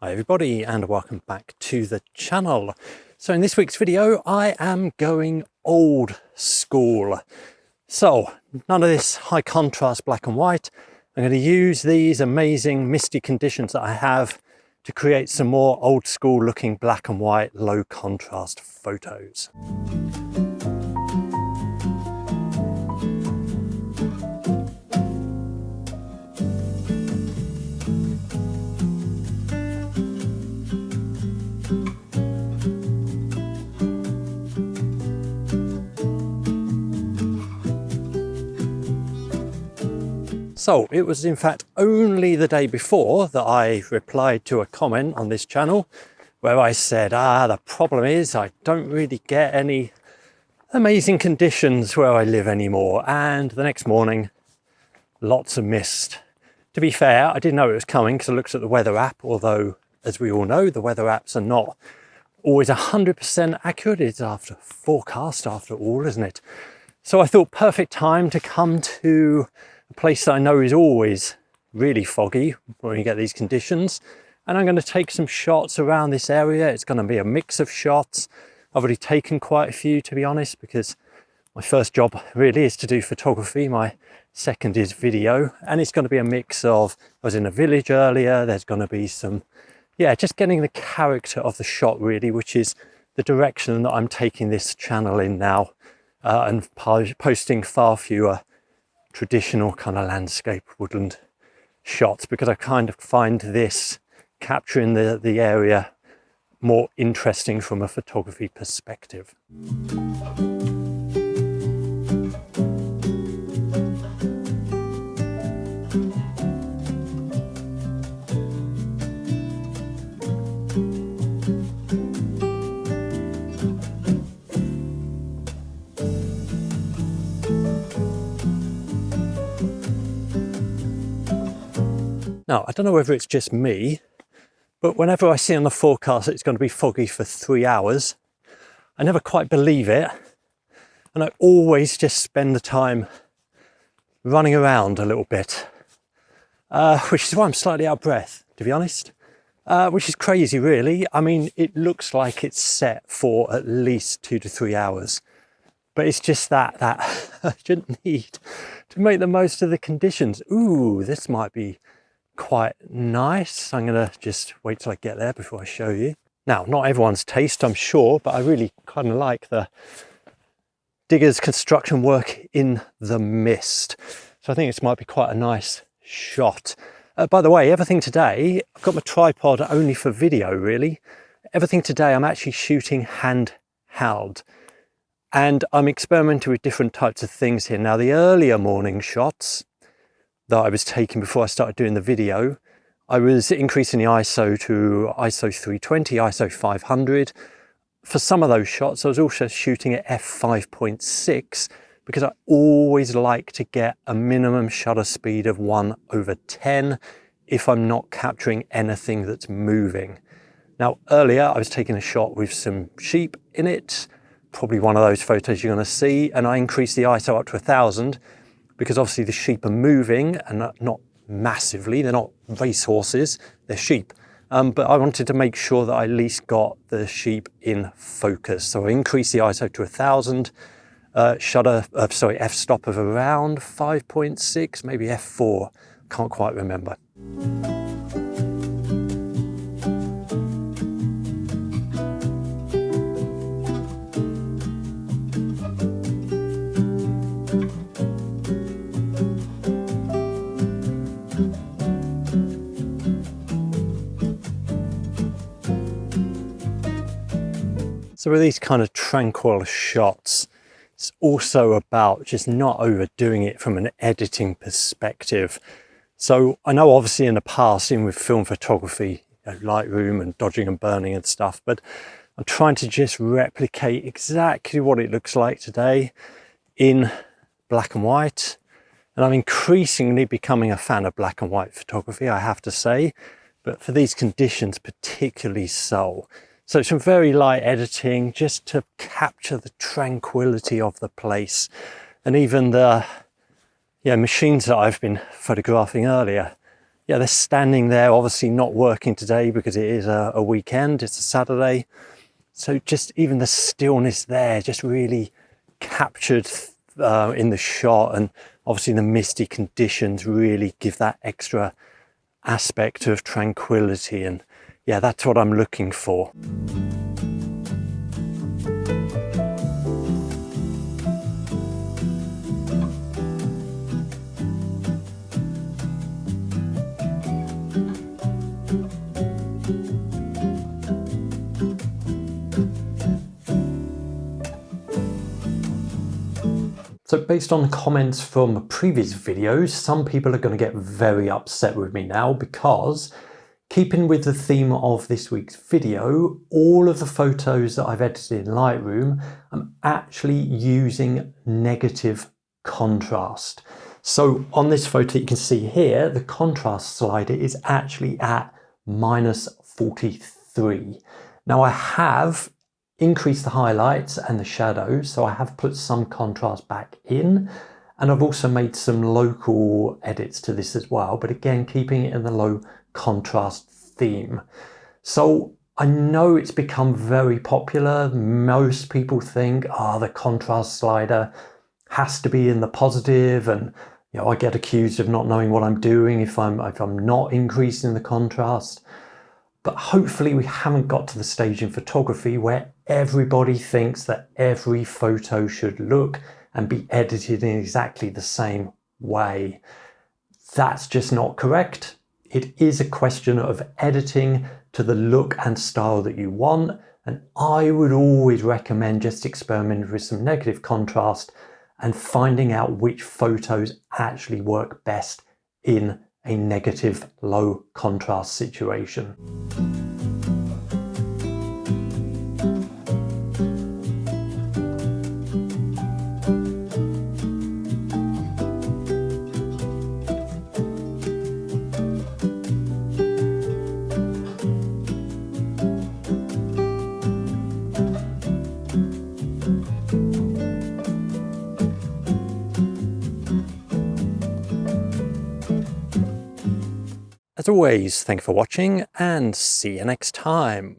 Hi everybody and welcome back to the channel. So in this week's video I am going old school. So none of this high contrast black and white. I'm going to use these amazing misty conditions that I have to create some more old school looking black and white low contrast photos. So it was in fact only the day before that I replied to a comment on this channel where I said, the problem is I don't really get any amazing conditions where I live anymore. And the next morning, lots of mist. To be fair, I didn't know it was coming because I looked at the weather app, although as we all know, the weather apps are not always 100% accurate. It's after forecast after all, isn't it? So I thought perfect time to come to a place that I know is always really foggy when you get these conditions. And I'm going to take some shots around this area. It's going to be a mix of shots. I've already taken quite a few, to be honest, because my first job really is to do photography. My second is video. And it's going to be a mix of, I was in a village earlier. There's going to be some, just getting the character of the shot really, which is the direction that I'm taking this channel in now. And posting far fewer traditional kind of landscape woodland shots because I kind of find this capturing the area more interesting from a photography perspective. Now, I don't know whether it's just me, but whenever I see on the forecast that it's going to be foggy for 3 hours, I never quite believe it. And I always just spend the time running around a little bit, which is why I'm slightly out of breath, to be honest, which is crazy, really. I mean, it looks like it's set for at least 2 to 3 hours, but it's just that urgent need to make the most of the conditions. Ooh, this might be quite nice. I'm gonna just wait till I get there before I show you. Now, not everyone's taste, I'm sure, but I really kind of like the digger's construction work in the mist. So I think this might be quite a nice shot. By the way, everything today, I've got my tripod only for video really. Everything today I'm actually shooting handheld. And I'm experimenting with different types of things here. Now, the earlier morning shots that I was taking before I started doing the video, I was increasing the ISO to ISO 320, ISO 500. For some of those shots, I was also shooting at f5.6 because I always like to get a minimum shutter speed of 1/10 if I'm not capturing anything that's moving. Now, earlier I was taking a shot with some sheep in it, probably one of those photos you're going to see, and I increased the ISO up to 1000 because obviously the sheep are moving and not massively, they're not racehorses, they're sheep. But I wanted to make sure that I at least got the sheep in focus. So I increased the ISO to 1000, f-stop of around 5.6, maybe f4, can't quite remember. So with these kind of tranquil shots, it's also about just not overdoing it from an editing perspective. So I know obviously in the past, in with film photography, Lightroom and dodging and burning and stuff, but I'm trying to just replicate exactly what it looks like today in black and white. And I'm increasingly becoming a fan of black and white photography, I have to say, but for these conditions particularly so. So some very light editing just to capture the tranquility of the place. And even the machines that I've been photographing earlier, yeah, they're standing there, obviously not working today because it is a weekend, it's a Saturday. So just even the stillness there just really captured in the shot, and obviously the misty conditions really give that extra aspect of tranquility, and yeah, that's what I'm looking for. So based on the comments from previous videos, some people are going to get very upset with me now because, keeping with the theme of this week's video, all of the photos that I've edited in Lightroom, I'm actually using negative contrast. So on this photo you can see here, the contrast slider is actually at -43. Now I have increase the highlights and the shadows, so I have put some contrast back in, and I've also made some local edits to this as well, but again keeping it in the low contrast theme. So I know it's become very popular. Most people think, the contrast slider has to be in the positive, and you know, I get accused of not knowing what I'm doing if I'm not increasing the contrast. But hopefully we haven't got to the stage in photography where everybody thinks that every photo should look and be edited in exactly the same way. That's just not correct. It is a question of editing to the look and style that you want, and I would always recommend just experimenting with some negative contrast and finding out which photos actually work best in a negative low contrast situation. As always, thank you for watching and see you next time.